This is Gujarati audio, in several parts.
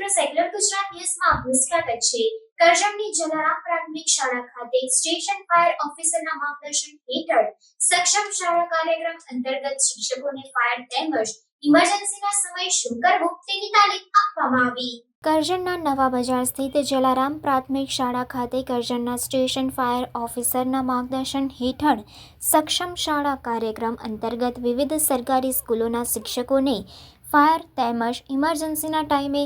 મિત્ર સેક્યુલર ગુજરાત ન્યૂઝમાં આપનું સ્વાગત છે। કરજણની જલારામ પ્રાથમિક શાળા ખાતે સ્ટેશન ફાયર ઓફિસરના માર્ગદર્શન હેઠળ સક્ષમ શાળા કાર્યક્રમ અંતર્ગત શિક્ષકોને ફાયર તેમજ ઇમરજન્સીના સમયે શું કરવું તેની તાલીમ આપવામાં આવી। કરજણના નવા બજાર સ્થિત જલારામ પ્રાથમિક શાળા ખાતે કરજણના સ્ટેશન ફાયર ઓફિસરના માર્ગદર્શન હેઠળ સક્ષમ શાળા કાર્યક્રમ અંતર્ગત વિવિધ સરકારી સ્કૂલોના શિક્ષકોને ફાયર તેમજ ઇમરજન્સીના ટાઈમે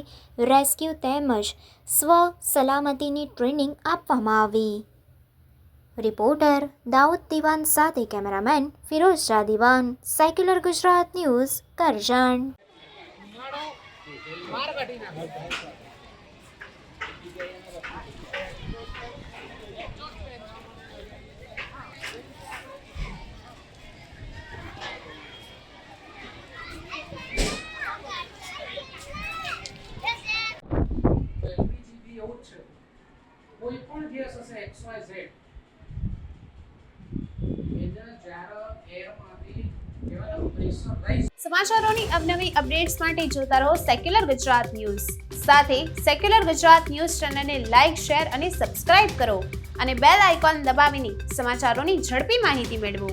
રેસ્ક્યુ તેમજ સ્વ સલામતીની ટ્રેનિંગ આપવામાં આવી। રિપોર્ટર દાઉદ દિવાન સાથે કેમેરામેન ફિરોઝ શાહ દિવાન, સેક્યુલર ગુજરાત ન્યૂઝ, કરજણ। કોઈ પણ ગેસ હશે XYZ સમાચારોની અવનવી અપડેટ્સ માટે જોતા રહો સેક્યુલર ગુજરાત ન્યૂઝ। સાથે સેક્યુલર ગુજરાત ન્યૂઝ ચેનલને લાઇક, શેર અને સબસ્ક્રાઇબ કરો અને બેલ આઇકોન દબાવીને સમાચારોની ઝડપી માહિતી મેળવો।